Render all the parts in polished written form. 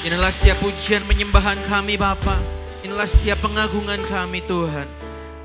Inilah setiap pujian penyembahan kami Bapa. Inilah setiap pengagungan kami Tuhan.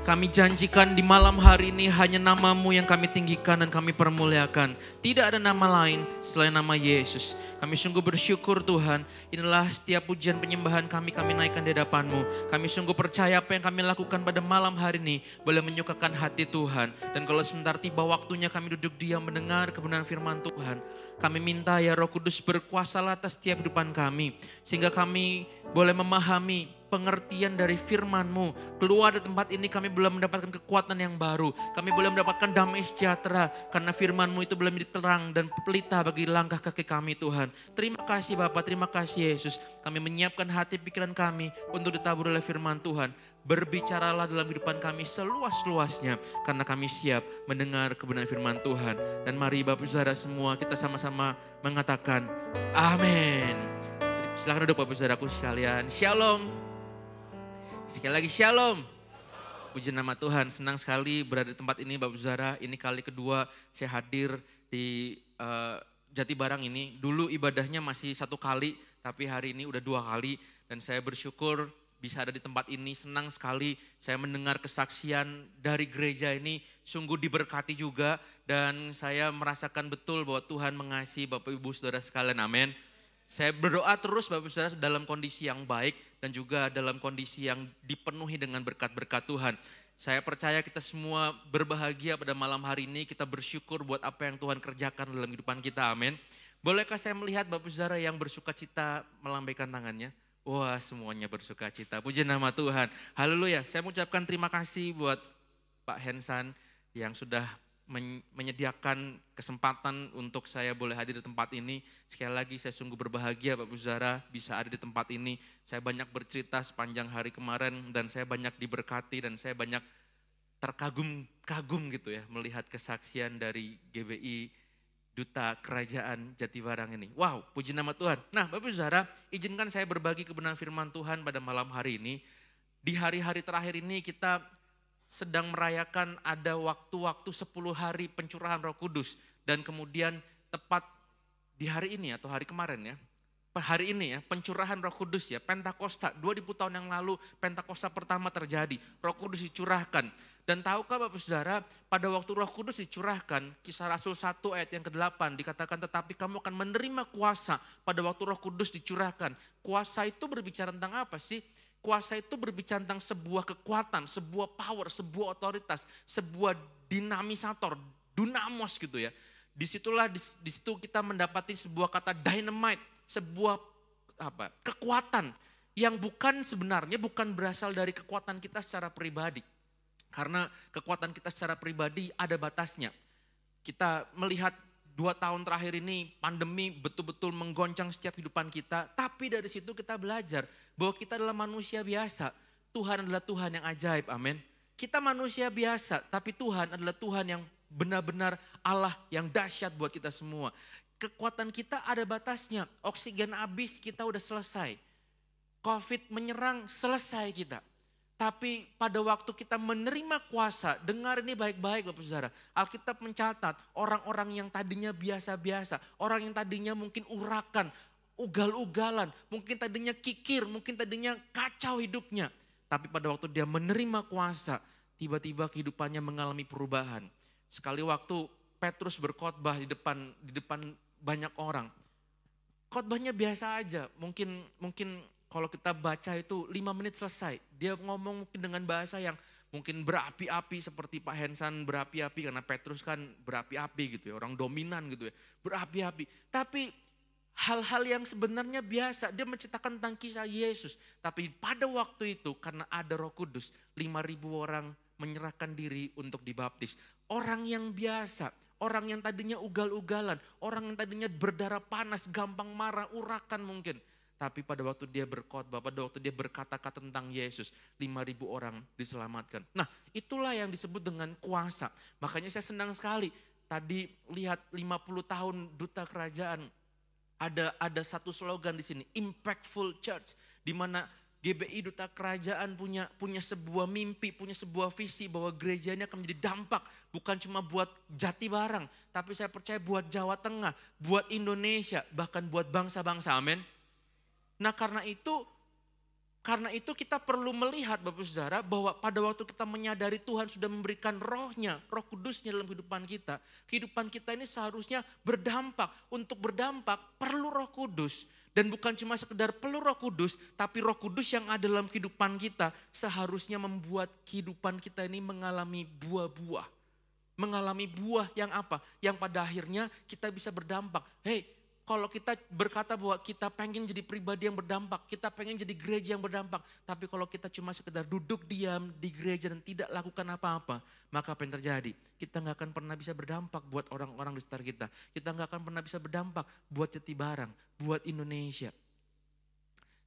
Kami janjikan di malam hari ini hanya nama-Mu yang kami tinggikan dan kami permuliakan. Tidak ada nama lain selain nama Yesus. Kami sungguh bersyukur Tuhan. Inilah setiap pujian penyembahan kami naikkan di hadapan-Mu. Kami sungguh percaya apa yang kami lakukan pada malam hari ini boleh menyukakan hati Tuhan. Dan kalau sebentar tiba waktunya kami duduk diam mendengar kebenaran firman Tuhan. Kami minta ya Roh Kudus berkuasalah atas setiap kehidupan kami. Sehingga kami boleh memahami pengertian dari firman-Mu. Keluar dari tempat ini kami boleh mendapatkan kekuatan yang baru. Kami boleh mendapatkan damai sejahtera. Karena firman-Mu itu boleh menjadi terang dan pelita bagi langkah kaki kami Tuhan. Terima kasih Bapa, terima kasih Yesus. Kami menyiapkan hati pikiran kami untuk ditabur oleh firman Tuhan. Berbicaralah dalam kehidupan kami seluas-luasnya. Karena kami siap mendengar kebenaran firman Tuhan. Dan mari Bapak Saudara semua kita sama-sama mengatakan amin. Silakan duduk Bapak Saudaraku sekalian. Shalom. Sekali lagi shalom. Puji nama Tuhan, senang sekali berada di tempat ini Bapak Saudara. Ini kali kedua saya hadir di Jatibarang ini. Dulu ibadahnya masih 1 kali, tapi hari ini udah 2 kali. Dan saya bersyukur bisa ada di tempat ini, senang sekali saya mendengar kesaksian dari gereja ini. Sungguh diberkati juga dan saya merasakan betul bahwa Tuhan mengasihi Bapak Ibu Saudara sekalian, amin. Saya berdoa terus Bapak Saudara dalam kondisi yang baik dan juga dalam kondisi yang dipenuhi dengan berkat-berkat Tuhan. Saya percaya kita semua berbahagia pada malam hari ini, kita bersyukur buat apa yang Tuhan kerjakan dalam kehidupan kita, amin. Bolehkah saya melihat Bapak Saudara yang bersuka cita melambaikan tangannya? Wah, semuanya bersuka cita, puji nama Tuhan, haleluya. Saya mengucapkan terima kasih buat Pak Hensan yang sudah menyediakan kesempatan untuk saya boleh hadir di tempat ini. Sekali lagi saya sungguh berbahagia Bapak Saudara bisa ada di tempat ini. Saya banyak bercerita sepanjang hari kemarin dan saya banyak diberkati dan saya banyak terkagum-kagum gitu ya melihat kesaksian dari GBI Duta Kerajaan Jatibarang ini. Wow, puji nama Tuhan. Nah Bapak Saudara, izinkan saya berbagi kebenaran firman Tuhan pada malam hari ini. Di hari-hari terakhir ini kita sedang merayakan ada waktu-waktu 10 hari pencurahan Roh Kudus. Dan kemudian tepat di hari ini atau hari kemarin ya, hari ini ya pencurahan Roh Kudus ya, Pentakosta, 2000 tahun yang lalu Pentakosta pertama terjadi, Roh Kudus dicurahkan. Dan tahukah Bapak Saudara, pada waktu Roh Kudus dicurahkan, Kisah Rasul 1 ayat yang ke-8 dikatakan tetapi kamu akan menerima kuasa pada waktu Roh Kudus dicurahkan. Kuasa itu berbicara tentang apa sih? Kuasa itu berbicara tentang sebuah kekuatan, sebuah power, sebuah otoritas, sebuah dinamisator, dunamos gitu ya. Disitulah di situ kita mendapati sebuah kata dynamite, sebuah kekuatan yang sebenarnya bukan berasal dari kekuatan kita secara pribadi. Karena kekuatan kita secara pribadi ada batasnya. Kita melihat 2 tahun terakhir ini pandemi betul-betul menggoncang setiap kehidupan kita. Tapi dari situ kita belajar bahwa kita adalah manusia biasa. Tuhan adalah Tuhan yang ajaib, amin. Kita manusia biasa, tapi Tuhan adalah Tuhan yang benar-benar Allah yang dahsyat buat kita semua. Kekuatan kita ada batasnya. Oksigen habis kita udah selesai. Covid menyerang selesai kita. Tapi pada waktu kita menerima kuasa, dengar ini baik-baik Bapak Saudara. Alkitab mencatat orang-orang yang tadinya biasa-biasa, orang yang tadinya mungkin urakan, ugal-ugalan, mungkin tadinya kikir, mungkin tadinya kacau hidupnya. Tapi pada waktu dia menerima kuasa, tiba-tiba kehidupannya mengalami perubahan. Sekali waktu Petrus berkhotbah di depan banyak orang. Khotbahnya biasa aja, mungkin kalau kita baca itu 5 menit selesai. Dia ngomong mungkin dengan bahasa yang mungkin berapi-api seperti Pak Hensan berapi-api. Karena Petrus kan berapi-api gitu ya, orang dominan gitu ya. Berapi-api. Tapi hal-hal yang sebenarnya biasa. Dia menceritakan tentang kisah Yesus. Tapi pada waktu itu karena ada Roh Kudus, 5.000 orang menyerahkan diri untuk dibaptis. Orang yang biasa. Orang yang tadinya ugal-ugalan. Orang yang tadinya berdarah panas, gampang marah, urakan mungkin. Tapi pada waktu dia berkhotbah, pada waktu dia berkata-kata tentang Yesus, 5.000 orang diselamatkan. Nah itulah yang disebut dengan kuasa. Makanya saya senang sekali tadi lihat 50 tahun Duta Kerajaan. Ada satu slogan di sini, Impactful Church. Di mana GBI Duta Kerajaan punya sebuah mimpi, punya sebuah visi bahwa gereja ini akan menjadi dampak. Bukan cuma buat Jatibarang, tapi saya percaya buat Jawa Tengah, buat Indonesia, bahkan buat bangsa-bangsa, amin. Nah karena itu kita perlu melihat Bapak Saudara bahwa pada waktu kita menyadari Tuhan sudah memberikan rohnya, roh kudusnya dalam kehidupan kita ini seharusnya berdampak. Untuk berdampak perlu roh kudus. Dan bukan cuma sekedar perlu roh kudus, tapi roh kudus yang ada dalam kehidupan kita seharusnya membuat kehidupan kita ini mengalami buah-buah. Mengalami buah yang apa? Yang pada akhirnya kita bisa berdampak. Hei, kalau kita berkata bahwa kita pengen jadi pribadi yang berdampak, kita pengen jadi gereja yang berdampak. Tapi kalau kita cuma sekedar duduk diam di gereja dan tidak lakukan apa-apa, maka apa yang terjadi? Kita nggak akan pernah bisa berdampak buat orang-orang di sekitar kita. Kita nggak akan pernah bisa berdampak buat Jatibarang, buat Indonesia.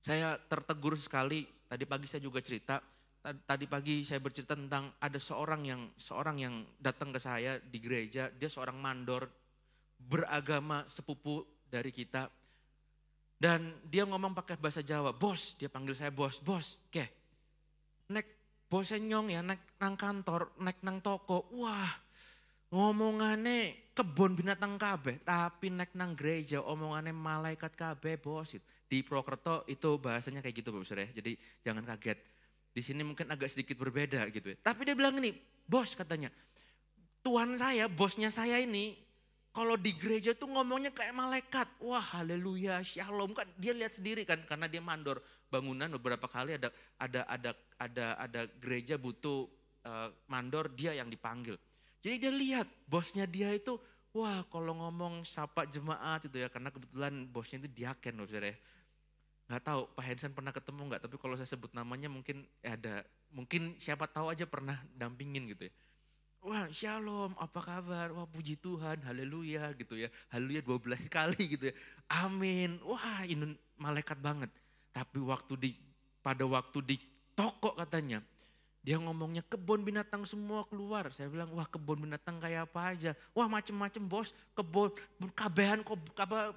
Saya tertegur sekali, tadi pagi saya juga cerita, tadi pagi saya bercerita tentang ada seorang yang datang ke saya di gereja, dia seorang mandor, beragama sepupu dari kita. Dan dia ngomong pakai bahasa Jawa, bos, dia panggil saya bos, ke, nek bosnya nyong ya, nek nang kantor, nek nang toko, wah ngomongannya kebun binatang kabeh, tapi nek nang gereja omongannya malaikat kabeh bos. Di Purwokerto itu bahasanya kayak gitu Bapak Saudara ya, jadi jangan kaget. Di sini mungkin agak sedikit berbeda gitu ya. Tapi dia bilang ini, bos katanya, Tuhan saya, bosnya saya ini, kalau di gereja tuh ngomongnya kayak malaikat. Wah haleluya, shalom. Kan dia lihat sendiri kan karena dia mandor bangunan beberapa kali ada gereja butuh mandor, dia yang dipanggil. Jadi dia lihat bosnya dia itu, wah kalau ngomong sapa jemaat itu ya, karena kebetulan bosnya itu diaken loh saudara ya. Gak tahu Pak Hensan pernah ketemu nggak, tapi kalau saya sebut namanya mungkin mungkin siapa tahu aja pernah dampingin gitu ya. Wah shalom, apa kabar? Wah puji Tuhan, haleluya gitu ya. Haleluya 12 kali gitu ya. Amin. Wah ini malaikat banget. Tapi pada waktu di toko katanya, dia ngomongnya kebun binatang semua keluar. Saya bilang wah kebun binatang kayak apa aja. Wah macem-macem bos, kebun kabehan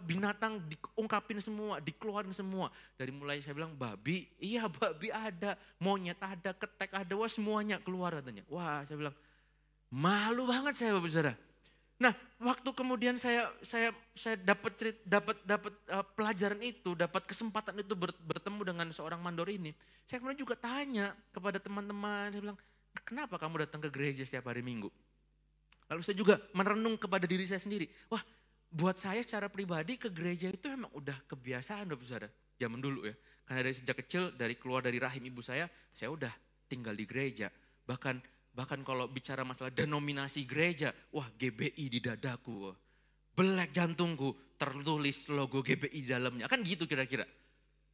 binatang diungkapin semua, dikeluarin semua. Dari mulai saya bilang babi, iya babi ada, monyet ada, ketek ada, wah semuanya keluar katanya. Wah saya bilang, malu banget saya Bapak Saudara. Nah, waktu kemudian saya dapat pelajaran itu, dapat kesempatan itu bertemu dengan seorang mandor ini. Saya kemudian juga tanya kepada teman-teman, saya bilang, kenapa kamu datang ke gereja setiap hari Minggu? Lalu saya juga merenung kepada diri saya sendiri. Wah, buat saya secara pribadi ke gereja itu memang udah kebiasaan Bapak Saudara. Zaman dulu ya. Karena dari sejak kecil, keluar dari rahim ibu saya udah tinggal di gereja. Bahkan kalau bicara masalah denominasi gereja, wah GBI di dadaku, belek jantungku tertulis logo GBI di dalamnya. Kan gitu kira-kira.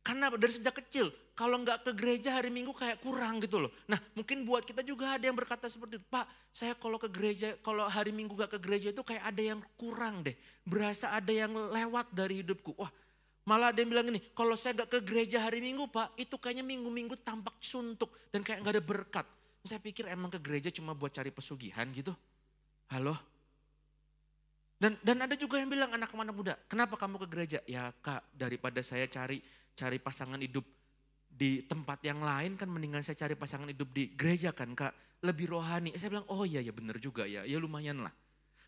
Karena dari sejak kecil, kalau nggak ke gereja hari Minggu kayak kurang gitu loh. Nah mungkin buat kita juga ada yang berkata seperti itu. Pak, saya kalau ke gereja, kalau hari Minggu gak ke gereja itu kayak ada yang kurang deh. Berasa ada yang lewat dari hidupku. Wah malah ada yang bilang gini, kalau saya gak ke gereja hari Minggu Pak, itu kayaknya minggu-minggu tampak suntuk dan kayak gak ada berkat. Saya pikir emang ke gereja cuma buat cari pesugihan gitu. Halo? Dan ada juga yang bilang anak muda, kenapa kamu ke gereja? Ya kak, daripada saya cari pasangan hidup di tempat yang lain kan mendingan saya cari pasangan hidup di gereja kan kak. Lebih rohani. Saya bilang oh iya ya bener juga ya lumayan lah.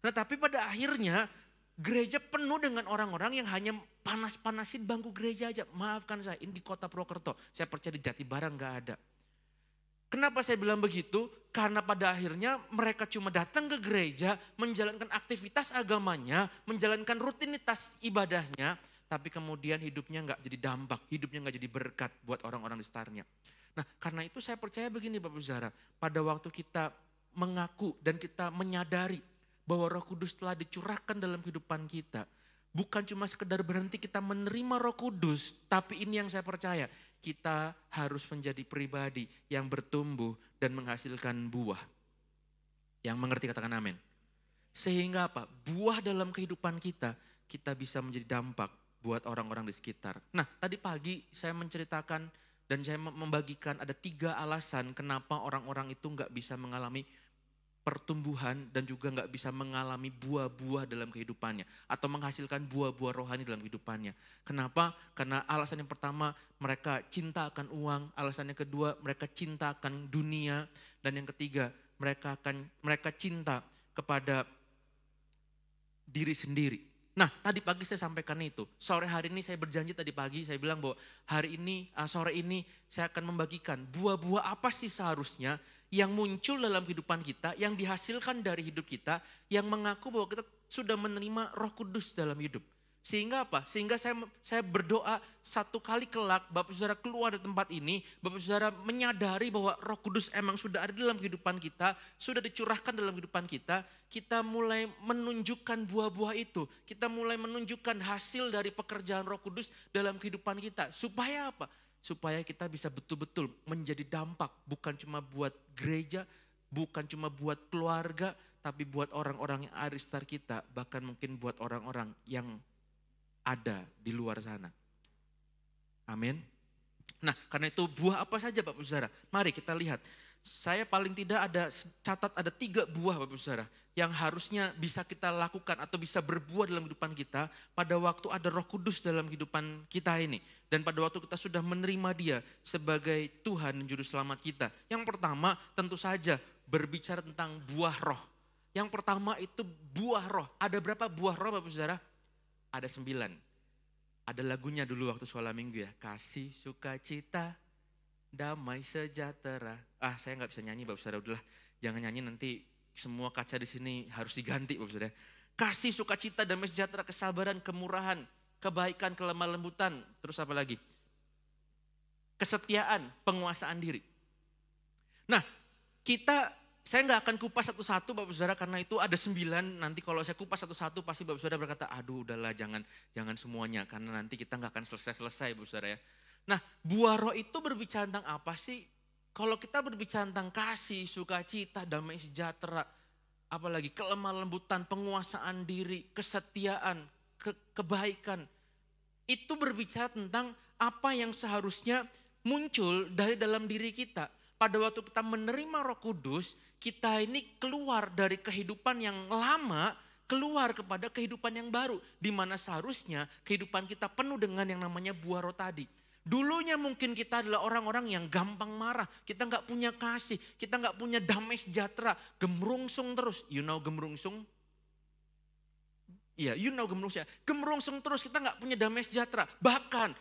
Nah tapi pada akhirnya gereja penuh dengan orang-orang yang hanya panas-panasin bangku gereja aja. Maafkan saya, ini di kota Purwokerto. Saya percaya di Jatibarang gak ada. Kenapa saya bilang begitu? Karena pada akhirnya mereka cuma datang ke gereja, menjalankan aktivitas agamanya, menjalankan rutinitas ibadahnya, tapi kemudian hidupnya gak jadi dampak, hidupnya gak jadi berkat buat orang-orang di sekitarnya. Nah karena itu saya percaya begini Bapak Saudara, pada waktu kita mengaku dan kita menyadari bahwa Roh Kudus telah dicurahkan dalam kehidupan kita, bukan cuma sekedar berhenti kita menerima Roh Kudus, tapi ini yang saya percaya, kita harus menjadi pribadi yang bertumbuh dan menghasilkan buah. Yang mengerti katakan amin. Sehingga apa? Buah dalam kehidupan kita bisa menjadi dampak buat orang-orang di sekitar. Nah tadi pagi saya menceritakan dan saya membagikan ada 3 alasan kenapa orang-orang itu gak bisa mengalami pertumbuhan dan juga gak bisa mengalami buah-buah dalam kehidupannya. Atau menghasilkan buah-buah rohani dalam kehidupannya. Kenapa? Karena alasan yang pertama mereka cinta akan uang. Alasan yang kedua mereka cinta akan dunia. Dan yang ketiga mereka cinta kepada diri sendiri. Nah, tadi pagi saya sampaikan itu. Sore hari ini saya berjanji tadi pagi, saya bilang bahwa hari ini, sore ini saya akan membagikan buah-buah apa sih seharusnya yang muncul dalam kehidupan kita, yang dihasilkan dari hidup kita, yang mengaku bahwa kita sudah menerima Roh Kudus dalam hidup. Sehingga apa? Sehingga saya berdoa satu kali kelak Bapak Saudara keluar dari tempat ini, Bapak Saudara menyadari bahwa Roh Kudus emang sudah ada dalam kehidupan kita, sudah dicurahkan dalam kehidupan kita mulai menunjukkan buah-buah itu, kita mulai menunjukkan hasil dari pekerjaan Roh Kudus dalam kehidupan kita. Supaya apa? Supaya kita bisa betul-betul menjadi dampak, bukan cuma buat gereja, bukan cuma buat keluarga, tapi buat orang-orang yang ada di sekitar kita, bahkan mungkin buat orang-orang yang ada di luar sana. Amin. Nah, karena itu buah apa saja Bapak Saudara? Mari kita lihat. Saya paling tidak catat ada 3 buah Bapak Saudara yang harusnya bisa kita lakukan atau bisa berbuah dalam kehidupan kita pada waktu ada Roh Kudus dalam kehidupan kita ini. Dan pada waktu kita sudah menerima Dia sebagai Tuhan dan Juru Selamat kita. Yang pertama tentu saja berbicara tentang buah roh. Yang pertama itu buah roh. Ada berapa buah roh Bapak Saudara? Ada 9. Ada lagunya dulu waktu sholat minggu ya. Kasih, sukacita, damai sejahtera. Saya nggak bisa nyanyi Bapak Saudara, udahlah jangan nyanyi nanti semua kaca di sini harus diganti Bapak Saudara. Kasih, sukacita, damai sejahtera, kesabaran, kemurahan, kebaikan, kelemah lembutan. Terus apa lagi? Kesetiaan, penguasaan diri. Nah, saya nggak akan kupas satu-satu Bapak Saudara karena itu ada 9. Nanti kalau saya kupas satu-satu pasti Bapak Saudara berkata, aduh udahlah jangan semuanya. Karena nanti kita nggak akan selesai Bapak Saudara ya. Nah, buah roh itu berbicara tentang apa sih? Kalau kita berbicara tentang kasih, sukacita, damai sejahtera, apalagi kelemah lembutan, penguasaan diri, kesetiaan, kebaikan. Itu berbicara tentang apa yang seharusnya muncul dari dalam diri kita. Pada waktu kita menerima Roh Kudus, kita ini keluar dari kehidupan yang lama, keluar kepada kehidupan yang baru. Di mana seharusnya kehidupan kita penuh dengan yang namanya buah roh tadi. Dulunya mungkin kita adalah orang-orang yang gampang marah. Kita gak punya kasih, kita gak punya damai sejahtera. Gemerungsung terus, you know gemerungsung? Iya, you know gemerungsung. Gemerungsung terus, kita gak punya damai sejahtera. Bahkan,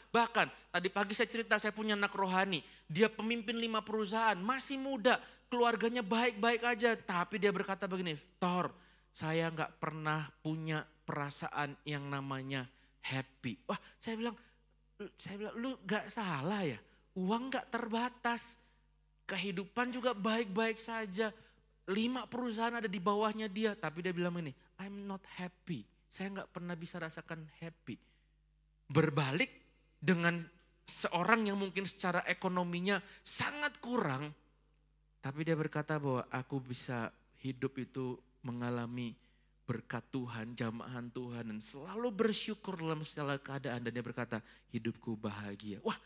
tadi pagi saya cerita saya punya anak rohani. Dia pemimpin 5 perusahaan, masih muda, keluarganya baik-baik aja. Tapi dia berkata begini, Thor, saya gak pernah punya perasaan yang namanya happy. Wah, saya bilang, lu gak salah ya, uang gak terbatas. Kehidupan juga baik-baik saja. 5 perusahaan ada di bawahnya dia, tapi dia bilang ini, I'm not happy. Saya gak pernah bisa rasakan happy. Berbalik dengan seorang yang mungkin secara ekonominya sangat kurang, tapi dia berkata bahwa aku bisa hidup itu mengalami berkat Tuhan, jamahan Tuhan, dan selalu bersyukur dalam segala keadaan. Dan dia berkata, hidupku bahagia. Wah,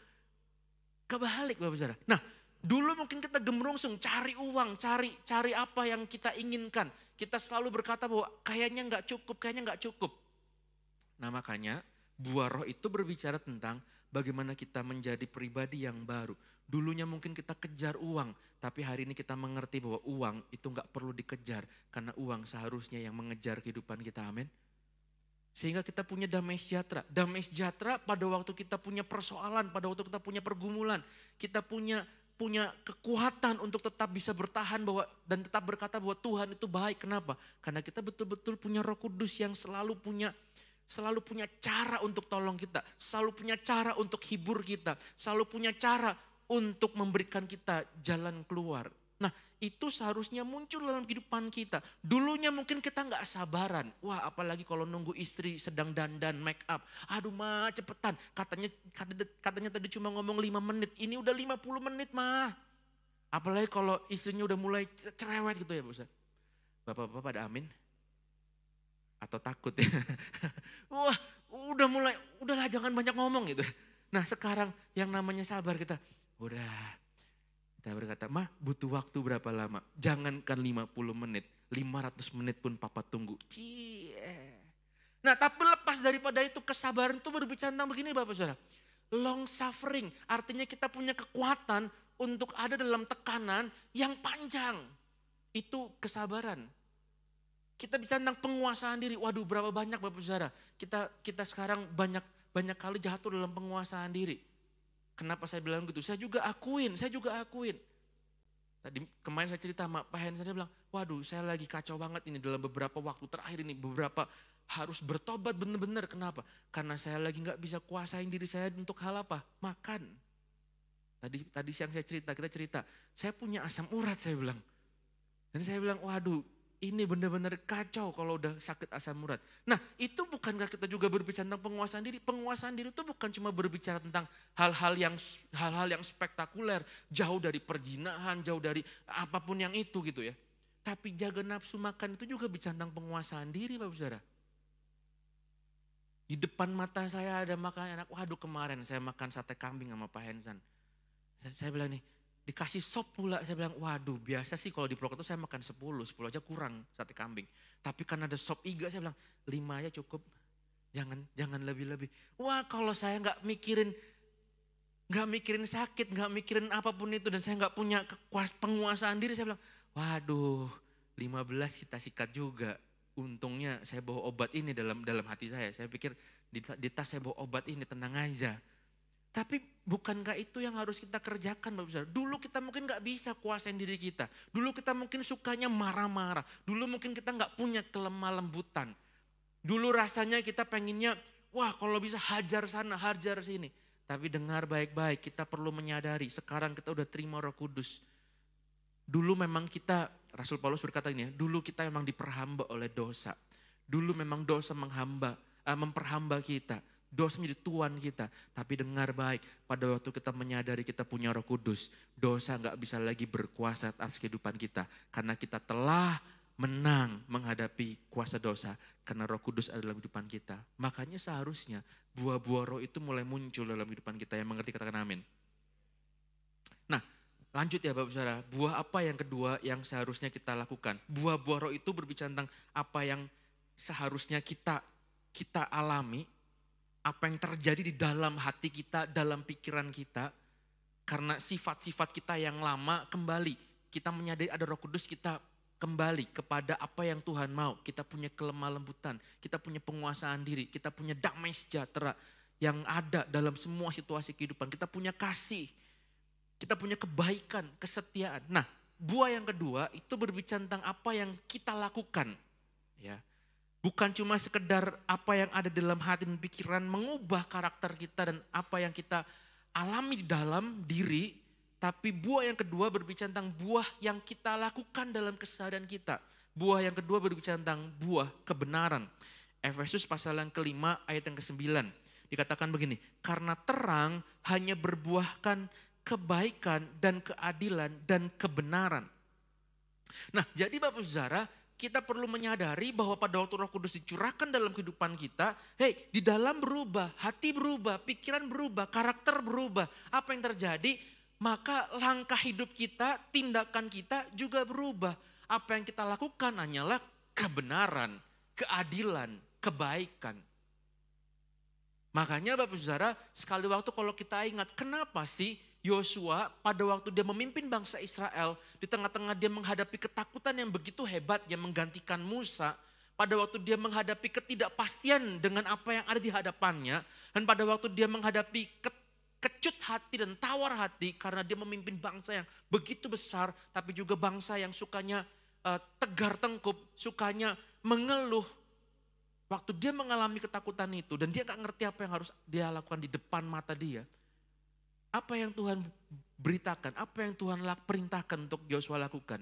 kebalik Bapak Saudara. Nah, dulu mungkin kita gemerungsung, cari uang, cari apa yang kita inginkan. Kita selalu berkata bahwa kayaknya gak cukup. Nah makanya buah roh itu berbicara tentang bagaimana kita menjadi pribadi yang baru. Dulunya mungkin kita kejar uang, tapi hari ini kita mengerti bahwa uang itu gak perlu dikejar. Karena uang seharusnya yang mengejar kehidupan kita, amin. Sehingga kita punya damai sejahtera. Damai sejahtera pada waktu kita punya persoalan, pada waktu kita punya pergumulan. Kita punya kekuatan untuk tetap bisa bertahan dan tetap berkata bahwa Tuhan itu baik. Kenapa? Karena kita betul-betul punya Roh Kudus yang selalu punya cara untuk tolong kita. Selalu punya cara untuk hibur kita. Selalu punya cara untuk memberikan kita jalan keluar. Nah itu seharusnya muncul dalam kehidupan kita. Dulunya mungkin kita gak sabaran. Wah apalagi kalau nunggu istri sedang dandan make up. Aduh mah cepetan. Katanya tadi cuma ngomong 5 menit. Ini udah 50 menit mah. Apalagi kalau istrinya udah mulai cerewet gitu ya Bapak. Bapak-bapak pada amin? Atau takut ya? Wah udahlah jangan banyak ngomong gitu. Nah sekarang yang namanya sabar kita berkata, mah butuh waktu berapa lama? Jangankan 50 menit, 500 menit pun papa tunggu. Nah tapi lepas daripada itu kesabaran itu berbicara tentang begini Bapak Saudara. Long suffering, artinya kita punya kekuatan untuk ada dalam tekanan yang panjang. Itu kesabaran. Kita bicara tentang penguasaan diri. Waduh, berapa banyak Bapak Saudara. Kita sekarang banyak kali jatuh dalam penguasaan diri. Kenapa saya bilang gitu? Saya juga akuin. Tadi kemarin saya cerita sama Pak Hen, saya bilang, waduh saya lagi kacau banget ini dalam beberapa waktu terakhir ini. Harus bertobat benar-benar. Kenapa? Karena saya lagi gak bisa kuasain diri saya untuk hal apa? Makan. Tadi siang kita cerita. Saya punya asam urat saya bilang. Dan saya bilang, waduh ini benar-benar kacau kalau udah sakit asam urat. Nah itu bukankah kita juga berbicara tentang penguasaan diri? Penguasaan diri itu bukan cuma berbicara tentang hal-hal yang spektakuler. Jauh dari perzinahan, jauh dari apapun yang itu gitu ya. Tapi jaga nafsu makan itu juga bicara tentang penguasaan diri Bapak Saudara. Di depan mata saya ada makanan enak. Waduh kemarin saya makan sate kambing sama Pak Hensan. Saya bilang nih, dikasih sop pula, saya bilang waduh biasa sih kalau di Purwokerto saya makan 10 aja kurang sate kambing. Tapi karena ada sop iga saya bilang 5 aja cukup, jangan lebih-lebih. Wah kalau saya nggak mikirin sakit, nggak mikirin apapun itu dan saya nggak punya penguasaan diri, saya bilang waduh 15 kita sikat juga. Untungnya saya bawa obat ini dalam hati saya pikir di tas saya bawa obat ini, tenang aja. Tapi bukankah itu yang harus kita kerjakan Bapak Saudara? Dulu kita mungkin gak bisa kuasain diri kita. Dulu kita mungkin sukanya marah-marah. Dulu mungkin kita gak punya kelemah lembutan. Dulu rasanya kita pengennya, wah kalau bisa hajar sana, hajar sini. Tapi dengar baik-baik, kita perlu menyadari sekarang kita udah terima Roh Kudus. Dulu memang kita, Rasul Paulus berkata ini ya, dulu kita memang diperhamba oleh dosa. Dulu memang dosa memperhamba kita. Dosa menjadi tuan kita. Tapi dengar baik, pada waktu kita menyadari kita punya Roh Kudus, dosa gak bisa lagi berkuasa atas kehidupan kita. Karena kita telah menang menghadapi kuasa dosa. Karena Roh Kudus ada dalam kehidupan kita. Makanya seharusnya buah-buah roh itu mulai muncul dalam kehidupan kita. Yang mengerti katakan amin. Nah lanjut ya Bapak Saudara, buah apa yang kedua yang seharusnya kita lakukan? Buah-buah roh itu berbicara tentang apa yang seharusnya kita alami. Apa yang terjadi di dalam hati kita, dalam pikiran kita. Karena sifat-sifat kita yang lama kembali. Kita menyadari ada Roh Kudus, kita kembali kepada apa yang Tuhan mau. Kita punya kelemah lembutan, kita punya penguasaan diri, kita punya damai sejahtera yang ada dalam semua situasi kehidupan. Kita punya kasih, kita punya kebaikan, kesetiaan. Nah buah yang kedua itu berbicara tentang apa yang kita lakukan. Ya. Bukan cuma sekedar apa yang ada dalam hati dan pikiran mengubah karakter kita dan apa yang kita alami di dalam diri. Tapi buah yang kedua berbicara tentang buah yang kita lakukan dalam keseharian kita. Buah yang kedua berbicara tentang buah kebenaran. Efesus pasal yang kelima ayat yang ke-9. Dikatakan begini, karena terang hanya berbuahkan kebaikan dan keadilan dan kebenaran. Nah jadi Bapak Saudara, kita perlu menyadari bahwa pada waktu Roh Kudus dicurahkan dalam kehidupan kita, di dalam berubah, hati berubah, pikiran berubah, karakter berubah. Apa yang terjadi? Maka langkah hidup kita, tindakan kita juga berubah. Apa yang kita lakukan hanyalah kebenaran, keadilan, kebaikan. Makanya Bapak Saudara, sekali waktu kalau kita ingat, kenapa sih Yosua pada waktu dia memimpin bangsa Israel, di tengah-tengah dia menghadapi ketakutan yang begitu hebat yang menggantikan Musa, pada waktu dia menghadapi ketidakpastian dengan apa yang ada di hadapannya, dan pada waktu dia menghadapi kecut hati dan tawar hati karena dia memimpin bangsa yang begitu besar, tapi juga bangsa yang sukanya tegar tengkup, sukanya mengeluh. Waktu dia mengalami ketakutan itu dan dia gak ngerti apa yang harus dia lakukan di depan mata dia. Apa yang Tuhan beritakan, apa yang Tuhan perintahkan untuk Yosua lakukan.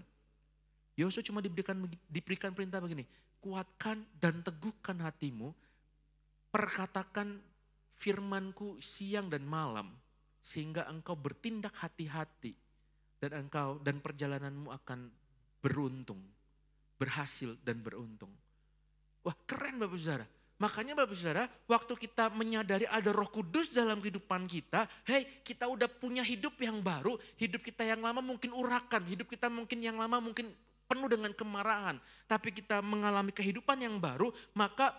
Yosua cuma diberikan perintah begini, kuatkan dan teguhkan hatimu, perkatakan firmanku siang dan malam, sehingga engkau bertindak hati-hati dan perjalananmu akan beruntung, berhasil dan beruntung. Wah keren Bapak Saudara. Makanya Bapak Saudara, waktu kita menyadari ada Roh Kudus dalam kehidupan kita, kita udah punya hidup yang baru, hidup kita yang lama mungkin urakan, hidup kita mungkin yang lama mungkin penuh dengan kemarahan. Tapi kita mengalami kehidupan yang baru, maka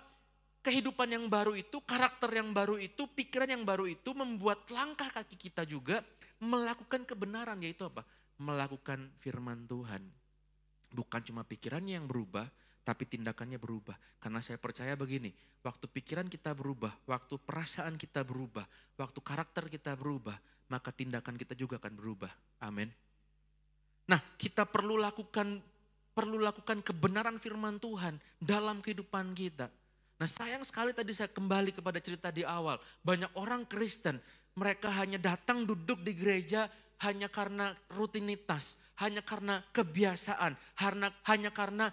kehidupan yang baru itu, karakter yang baru itu, pikiran yang baru itu membuat langkah kaki kita juga melakukan kebenaran, yaitu apa? Melakukan firman Tuhan. Bukan cuma pikirannya yang berubah, tapi tindakannya berubah. Karena saya percaya begini, waktu pikiran kita berubah, waktu perasaan kita berubah, waktu karakter kita berubah, maka tindakan kita juga akan berubah. Amin. Nah, kita perlu lakukan kebenaran firman Tuhan dalam kehidupan kita. Nah, sayang sekali tadi saya kembali kepada cerita di awal. Banyak orang Kristen, mereka hanya datang duduk di gereja hanya karena rutinitas, hanya karena kebiasaan, hanya karena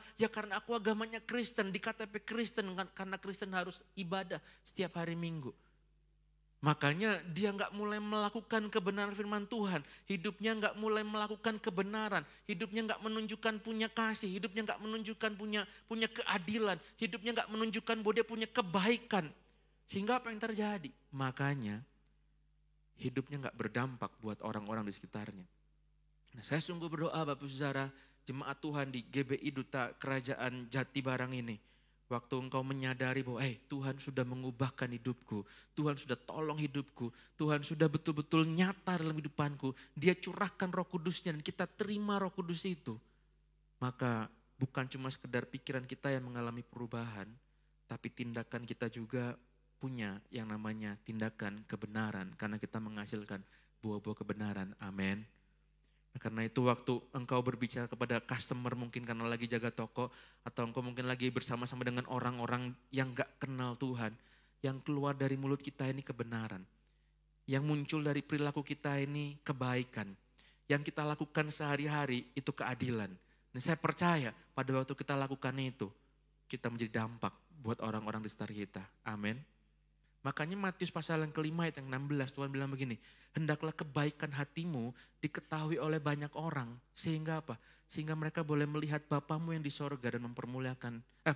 aku agamanya Kristen, di KTP Kristen, karena Kristen harus ibadah setiap hari Minggu. Makanya dia nggak mulai melakukan kebenaran firman Tuhan, hidupnya nggak mulai melakukan kebenaran, hidupnya nggak menunjukkan punya kasih, hidupnya nggak menunjukkan punya keadilan, hidupnya nggak menunjukkan bahwa dia punya kebaikan. Sehingga apa yang terjadi? Makanya hidupnya nggak berdampak buat orang-orang di sekitarnya. Nah, saya sungguh berdoa Bapak Saudara, jemaat Tuhan di GBI Duta Kerajaan Jatibarang ini. Waktu engkau menyadari bahwa Tuhan sudah mengubahkan hidupku, Tuhan sudah tolong hidupku, Tuhan sudah betul-betul nyata dalam hidupanku. Dia curahkan Roh Kudusnya dan kita terima Roh Kudus itu. Maka bukan cuma sekedar pikiran kita yang mengalami perubahan, tapi tindakan kita juga punya yang namanya tindakan kebenaran. Karena kita menghasilkan buah-buah kebenaran. Amin. Karena itu waktu engkau berbicara kepada customer mungkin karena lagi jaga toko, atau engkau mungkin lagi bersama-sama dengan orang-orang yang gak kenal Tuhan, yang keluar dari mulut kita ini kebenaran, yang muncul dari perilaku kita ini kebaikan, yang kita lakukan sehari-hari itu keadilan. Dan saya percaya pada waktu kita lakukan itu, kita menjadi dampak buat orang-orang di sekitar kita. Amin. Makanya Matius pasal yang kelima ayat yang 16 Tuhan bilang begini, hendaklah kebaikan hatimu diketahui oleh banyak orang. Sehingga apa? Sehingga mereka boleh melihat Bapamu yang di sorga dan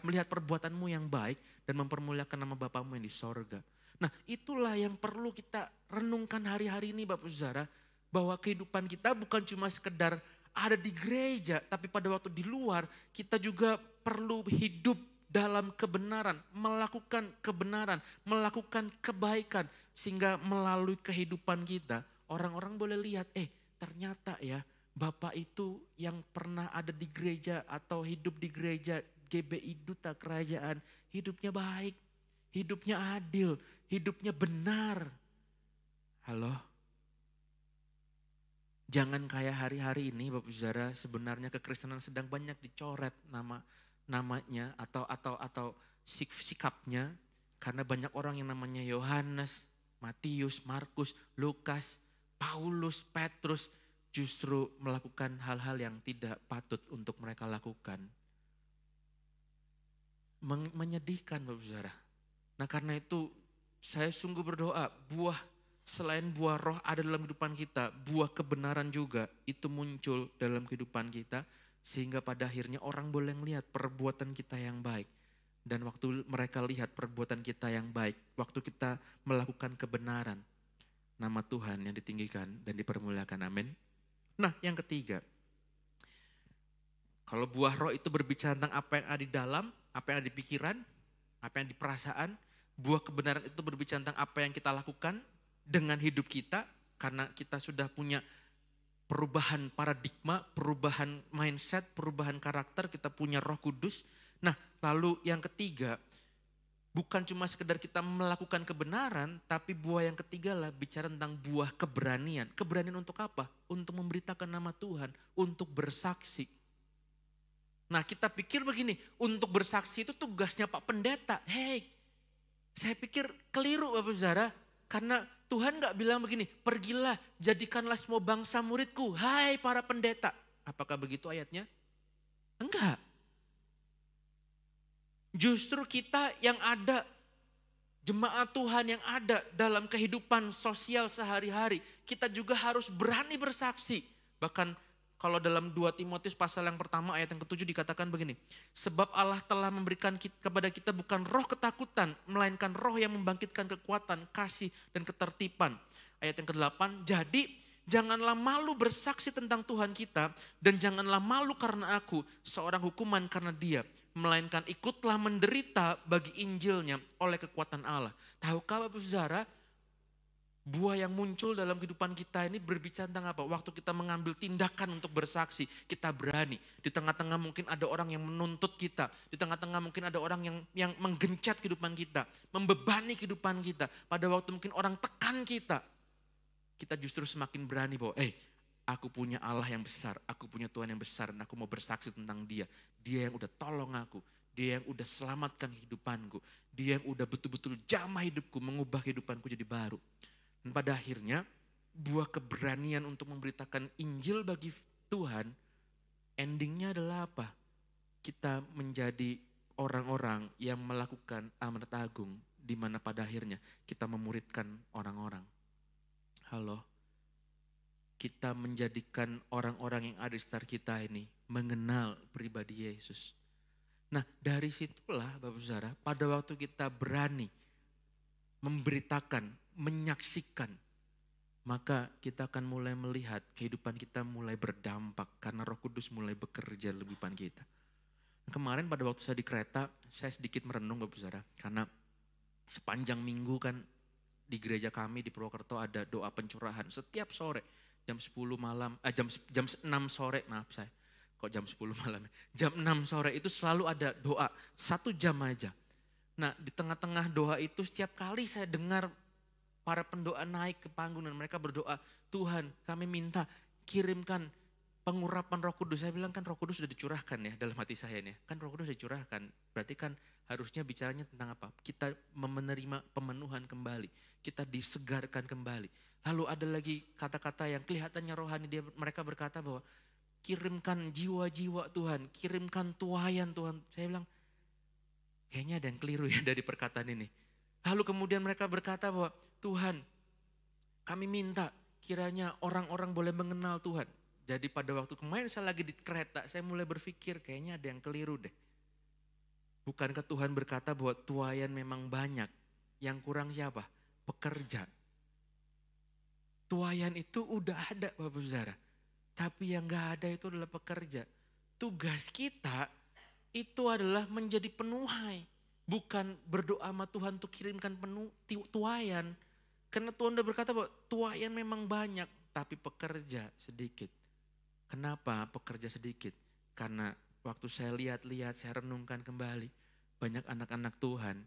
melihat perbuatanmu yang baik dan mempermuliakan nama Bapamu yang di sorga. Nah, itulah yang perlu kita renungkan hari-hari ini Bapak Saudara, bahwa kehidupan kita bukan cuma sekedar ada di gereja, tapi pada waktu di luar kita juga perlu hidup dalam kebenaran, melakukan kebenaran, melakukan kebaikan. Sehingga melalui kehidupan kita, orang-orang boleh lihat, ternyata ya Bapak itu yang pernah ada di gereja atau hidup di gereja GBI Duta Kerajaan, hidupnya baik, hidupnya adil, hidupnya benar. Halo? Jangan kayak hari-hari ini Bapak Saudara, sebenarnya kekristenan sedang banyak dicoret namanya atau sikapnya, karena banyak orang yang namanya Yohanes, Matius, Markus, Lukas, Paulus, Petrus justru melakukan hal-hal yang tidak patut untuk mereka lakukan. Menyedihkan Bapak Saudara. Nah, karena itu saya sungguh berdoa, selain buah roh ada dalam kehidupan kita, buah kebenaran juga itu muncul dalam kehidupan kita. Sehingga pada akhirnya orang boleh melihat perbuatan kita yang baik. Dan waktu mereka lihat perbuatan kita yang baik, waktu kita melakukan kebenaran, nama Tuhan yang ditinggikan dan dipermuliakan. Amin. Nah, yang ketiga, kalau buah roh itu berbicara tentang apa yang ada di dalam, apa yang ada di pikiran, apa yang di perasaan, buah kebenaran itu berbicara tentang apa yang kita lakukan dengan hidup kita, karena kita sudah punya perubahan paradigma, perubahan mindset, perubahan karakter, kita punya Roh Kudus. Nah, lalu yang ketiga, bukan cuma sekedar kita melakukan kebenaran, tapi buah yang ketiga lah bicara tentang buah keberanian. Keberanian untuk apa? Untuk memberitakan nama Tuhan, untuk bersaksi. Nah, kita pikir begini, untuk bersaksi itu tugasnya Pak Pendeta. Saya pikir keliru Bapak Saudara, karena Tuhan gak bilang begini, pergilah jadikanlah semua bangsa muridku, hai para pendeta. Apakah begitu ayatnya? Enggak. Justru kita yang ada, jemaat Tuhan yang ada dalam kehidupan sosial sehari-hari, kita juga harus berani bersaksi. Bahkan kalau dalam 2 Timotius pasal yang pertama ayat yang ke-7 dikatakan begini. Sebab Allah telah memberikan kepada kita bukan roh ketakutan, melainkan roh yang membangkitkan kekuatan, kasih dan ketertiban. Ayat yang ke-8, jadi janganlah malu bersaksi tentang Tuhan kita dan janganlah malu karena aku, seorang hukuman karena dia. Melainkan ikutlah menderita bagi Injilnya oleh kekuatan Allah. Tahukah Bapak Saudara, Buah yang muncul dalam kehidupan kita ini berbicara tentang apa? Waktu kita mengambil tindakan untuk bersaksi, kita berani. Di tengah-tengah mungkin ada orang yang menuntut kita. Di tengah-tengah mungkin ada orang yang menggencat kehidupan kita. Membebani kehidupan kita. Pada waktu mungkin orang tekan kita. Kita justru semakin berani bahwa, aku punya Allah yang besar. Aku punya Tuhan yang besar dan aku mau bersaksi tentang dia. Dia yang udah tolong aku. Dia yang udah selamatkan kehidupanku. Dia yang udah betul-betul jamah hidupku, mengubah kehidupanku jadi baru. Dan pada akhirnya buah keberanian untuk memberitakan Injil bagi Tuhan, endingnya adalah apa? Kita menjadi orang-orang yang melakukan amanat agung, di mana pada akhirnya kita memuridkan orang-orang. Halo, kita menjadikan orang-orang yang ada di sekitar kita ini mengenal pribadi Yesus. Nah dari situlah Bapak Saudara, pada waktu kita berani memberitakan, menyaksikan, maka kita akan mulai melihat kehidupan kita mulai berdampak karena Roh Kudus mulai bekerja lebih depan kita. Kemarin pada waktu saya di kereta, saya sedikit merenung Bapak Saudara, karena sepanjang minggu kan di gereja kami di Purwokerto ada doa pencurahan setiap sore jam 10 malam, jam 6 sore, maaf saya, kok jam 10 malam, jam 6 sore itu selalu ada doa, 1 jam aja. Nah di tengah-tengah doa itu setiap kali saya dengar para pendoa naik ke panggung dan mereka berdoa, Tuhan kami minta kirimkan pengurapan Roh Kudus. Saya bilang kan Roh Kudus sudah dicurahkan ya dalam hati saya nih. Kan Roh Kudus dicurahkan, berarti kan harusnya bicaranya tentang apa? Kita menerima pemenuhan kembali, kita disegarkan kembali. Lalu ada lagi kata-kata yang kelihatannya rohani, mereka berkata bahwa kirimkan jiwa-jiwa Tuhan, kirimkan tuayan Tuhan. Saya bilang, kayaknya ada yang keliru ya dari perkataan ini. Lalu kemudian mereka berkata bahwa Tuhan kami minta kiranya orang-orang boleh mengenal Tuhan. Jadi pada waktu kemarin saya lagi di kereta saya mulai berpikir kayaknya ada yang keliru deh. Bukankah Tuhan berkata bahwa tuayan memang banyak, yang kurang siapa? Pekerja. Tuayan itu udah ada Bapak Saudara, tapi yang gak ada itu adalah pekerja. Tugas kita itu adalah menjadi penuhai. Bukan berdoa sama Tuhan untuk kirimkan tuayan. Karena Tuhan udah berkata bahwa tuayan memang banyak, tapi pekerja sedikit. Kenapa pekerja sedikit? Karena waktu saya lihat-lihat, saya renungkan kembali. Banyak anak-anak Tuhan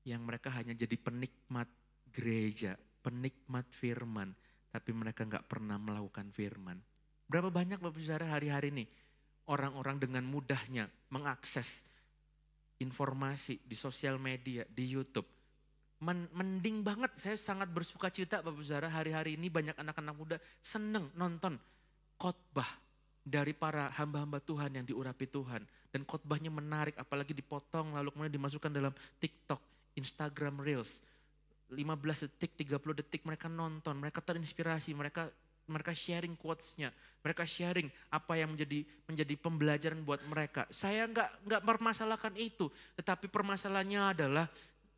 yang mereka hanya jadi penikmat gereja, penikmat firman. Tapi mereka gak pernah melakukan firman. Berapa banyak Bapak Saudara hari-hari ini orang-orang dengan mudahnya mengakses informasi di sosial media, di YouTube. Mending banget, saya sangat bersuka cita Bapak Saudara hari-hari ini banyak anak-anak muda seneng nonton khotbah dari para hamba-hamba Tuhan yang diurapi Tuhan. Dan khotbahnya menarik, apalagi dipotong lalu kemudian dimasukkan dalam TikTok, Instagram Reels. 15 detik, 30 detik mereka nonton, mereka terinspirasi, mereka sharing quotes-nya, mereka sharing apa yang menjadi pembelajaran buat mereka. Saya nggak mempermasalahkan itu, tetapi permasalahannya adalah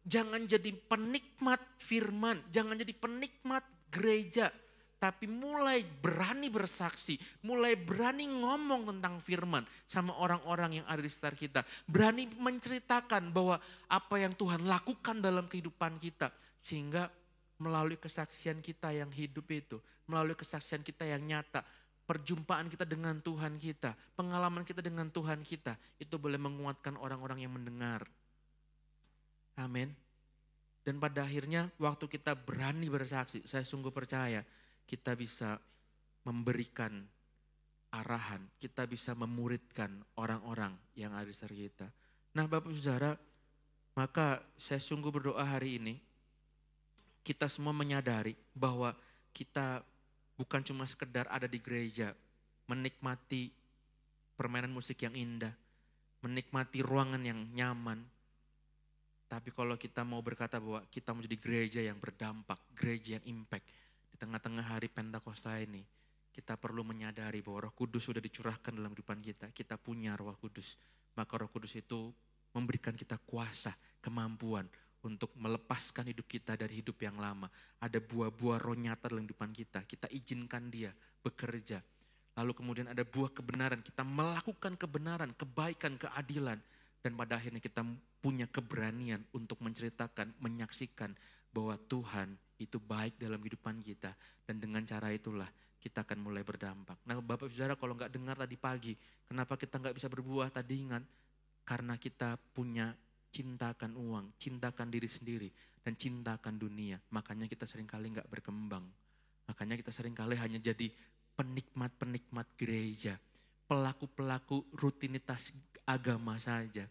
jangan jadi penikmat firman, jangan jadi penikmat gereja, tapi mulai berani bersaksi, mulai berani ngomong tentang firman sama orang-orang yang ada di sekitar kita. Berani menceritakan bahwa apa yang Tuhan lakukan dalam kehidupan kita. Sehingga melalui kesaksian kita yang hidup itu, melalui kesaksian kita yang nyata, perjumpaan kita dengan Tuhan kita, pengalaman kita dengan Tuhan kita, itu boleh menguatkan orang-orang yang mendengar. Amin. Dan pada akhirnya waktu kita berani bersaksi, saya sungguh percaya kita bisa memberikan arahan, kita bisa memuridkan orang-orang yang ada di sekitar kita. Nah Bapak Saudara, maka saya sungguh berdoa hari ini, kita semua menyadari bahwa kita bukan cuma sekedar ada di gereja, menikmati permainan musik yang indah, menikmati ruangan yang nyaman. Tapi kalau kita mau berkata bahwa kita menjadi gereja yang berdampak, gereja yang impact, di tengah-tengah hari Pentakosta ini, kita perlu menyadari bahwa Roh Kudus sudah dicurahkan dalam kehidupan kita. Kita punya Roh Kudus, maka Roh Kudus itu memberikan kita kuasa, kemampuan untuk melepaskan hidup kita dari hidup yang lama. Ada buah-buah roh nyata dalam kehidupan kita. Kita izinkan dia bekerja. Lalu kemudian ada buah kebenaran. Kita melakukan kebenaran, kebaikan, keadilan. Dan pada akhirnya kita punya keberanian untuk menceritakan, menyaksikan bahwa Tuhan itu baik dalam kehidupan kita. Dan dengan cara itulah kita akan mulai berdampak. Nah Bapak Saudara, kalau nggak dengar tadi pagi, kenapa kita nggak bisa berbuah? Tadi ingat, karena kita punya cintakan uang, cintakan diri sendiri, dan cintakan dunia. Makanya kita seringkali nggak berkembang. Makanya kita seringkali hanya jadi penikmat-penikmat gereja, pelaku-pelaku rutinitas agama saja,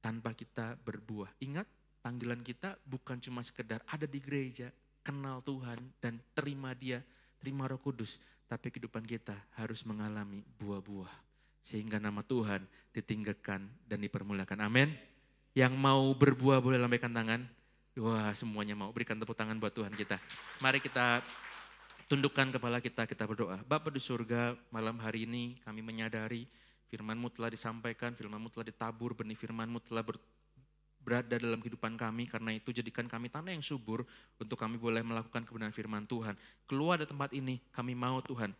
tanpa kita berbuah. Ingat, panggilan kita bukan cuma sekedar ada di gereja, kenal Tuhan dan terima Dia, terima Roh Kudus. Tapi kehidupan kita harus mengalami buah-buah. Sehingga nama Tuhan ditinggikan dan dipermuliakan. Amin. Yang mau berbuah boleh lambaikan tangan. Wah, semuanya mau. Berikan tepuk tangan buat Tuhan kita. Mari kita tundukkan kepala kita berdoa. Bapa di surga, malam hari ini kami menyadari firman-Mu telah disampaikan, firman-Mu telah ditabur, benih firman-Mu telah berada dalam kehidupan kami. Karena itu jadikan kami tanah yang subur untuk kami boleh melakukan kebenaran firman Tuhan. Keluar dari tempat ini, kami mau Tuhan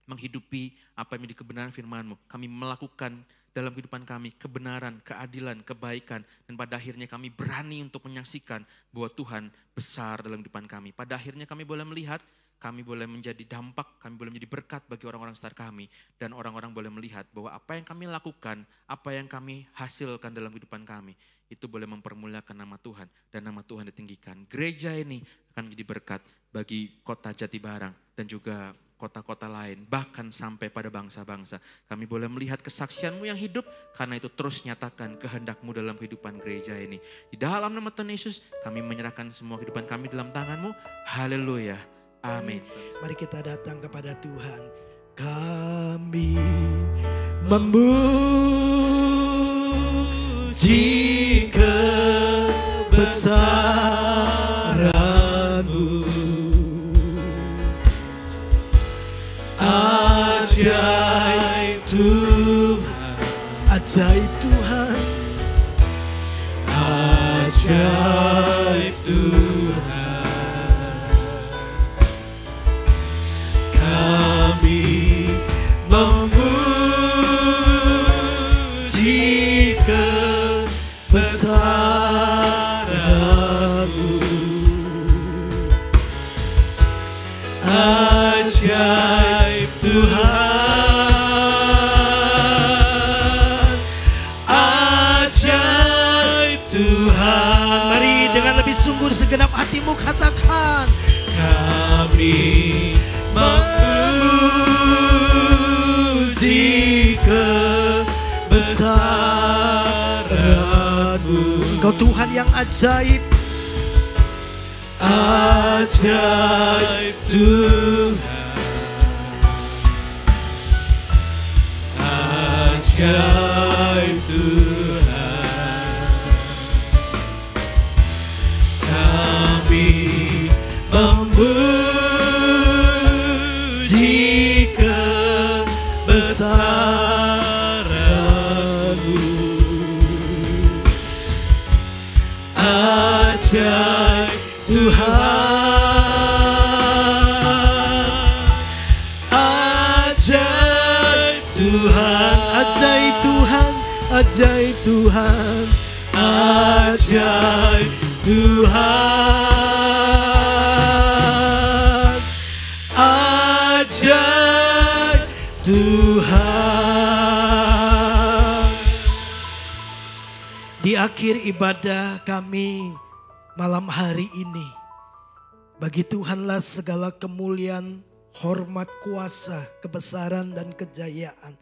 menghidupi apa yang menjadi kebenaran firman-Mu. Kami melakukan dalam kehidupan kami kebenaran, keadilan, kebaikan. Dan pada akhirnya kami berani untuk menyaksikan bahwa Tuhan besar dalam kehidupan kami. Pada akhirnya kami boleh melihat, kami boleh menjadi dampak, kami boleh menjadi berkat bagi orang-orang sekitar kami. Dan orang-orang boleh melihat bahwa apa yang kami lakukan, apa yang kami hasilkan dalam kehidupan kami, itu boleh mempermuliakan nama Tuhan. Dan nama Tuhan ditinggikan. Gereja ini akan menjadi berkat bagi kota Jatibarang dan juga kota-kota lain, bahkan sampai pada bangsa-bangsa. Kami boleh melihat kesaksian-Mu yang hidup, karena itu terus nyatakan kehendak-Mu dalam kehidupan gereja ini. Di dalam nama Tuhan Yesus, kami menyerahkan semua kehidupan kami dalam tangan-Mu. Haleluya. Amin. Mari kita datang kepada Tuhan. Kami memuji kebesaran-Mu. Ajaib Tuhan, ajaib Tuhan, ajaib Tuhan. Kami memuji kebesaran-Mu. Ajaib Tuhan, ajaib Tuhan. Mari dengan lebih sungguh segenap hatimu katakan, kami memuji kebesaran-Mu. Engkau Tuhan yang ajaib, ajaib Tuhan, ajaib Tuhan. Kami memuji kebesaran-Mu. Ajaib Tuhan, ajaib Tuhan, ajaib Tuhan, ajaib Tuhan, ajaib Tuhan, ajaib Tuhan. Di akhir ibadah kami malam hari ini, bagi Tuhanlah segala kemuliaan, hormat, kuasa, kebesaran, dan kejayaan.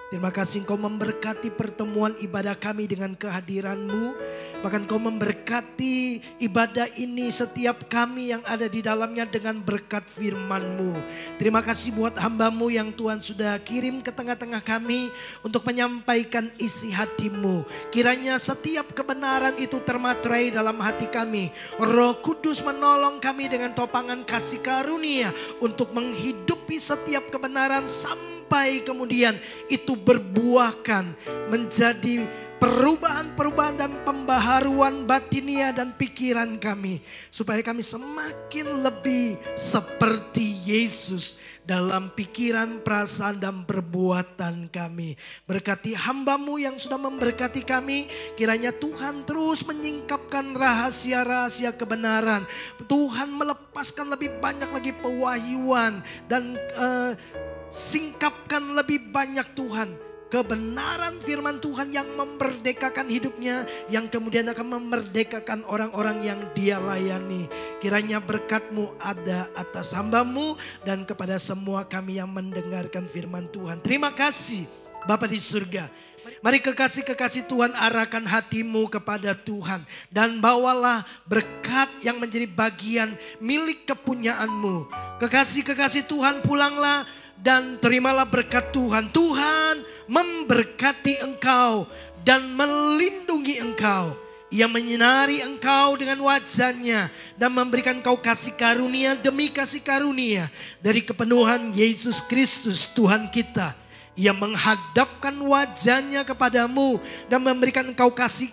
Terima kasih Engkau memberkati pertemuan ibadah kami dengan kehadiran-Mu. Bahkan Engkau memberkati ibadah ini setiap kami yang ada di dalamnya dengan berkat firman-Mu. Terima kasih buat hamba-Mu yang Tuhan sudah kirim ke tengah-tengah kami untuk menyampaikan isi hati-Mu. Kiranya setiap kebenaran itu termaterai dalam hati kami. Roh Kudus menolong kami dengan topangan kasih karunia untuk menghidupi setiap kebenaran sampai kemudian itu berbuahkan menjadi perubahan-perubahan dan pembaharuan batinia dan pikiran kami. Supaya kami semakin lebih seperti Yesus dalam pikiran, perasaan, dan perbuatan kami. Berkati hamba-Mu yang sudah memberkati kami. Kiranya Tuhan terus menyingkapkan rahasia-rahasia kebenaran. Tuhan melepaskan lebih banyak lagi pewahyuan. Dan singkapkan lebih banyak Tuhan kebenaran firman Tuhan yang memerdekakan hidupnya, yang kemudian akan memerdekakan orang-orang yang Dia layani. Kiranya berkat-Mu ada atas hamba-Mu dan kepada semua kami yang mendengarkan firman Tuhan. Terima kasih Bapa di surga. Mari kekasih-kekasih Tuhan, arahkan hatimu kepada Tuhan. Dan bawalah berkat yang menjadi bagian milik kepunyaan-Mu. Kekasih-kekasih Tuhan, pulanglah dan terimalah berkat Tuhan. Tuhan memberkati engkau dan melindungi engkau. Ia menyinari engkau dengan wajahnya dan memberikan engkau kasih karunia demi kasih karunia dari kepenuhan Yesus Kristus Tuhan kita. Ia menghadapkan wajahnya kepadamu dan memberikan engkau kasih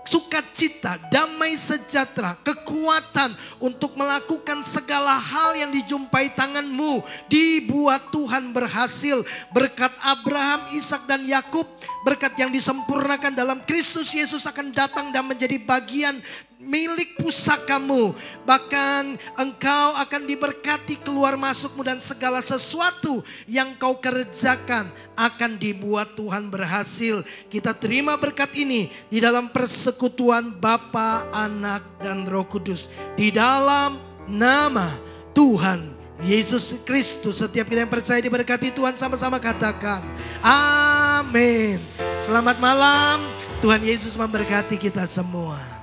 sukacita, damai sejahtera, kekuatan untuk melakukan segala hal yang dijumpai tanganmu. Dibuat Tuhan berhasil. Berkat Abraham, Ishak dan Yakub, berkat yang disempurnakan dalam Kristus Yesus akan datang dan menjadi bagian milik pusakamu. Bahkan engkau akan diberkati keluar masukmu dan segala sesuatu yang kau kerjakan akan dibuat Tuhan berhasil. Kita terima berkat ini di dalam persekutuan Bapa, Anak dan Roh Kudus. Di dalam nama Tuhan Yesus Kristus. Setiap kita yang percaya diberkati Tuhan, sama-sama katakan amin. Selamat malam. Tuhan Yesus memberkati kita semua.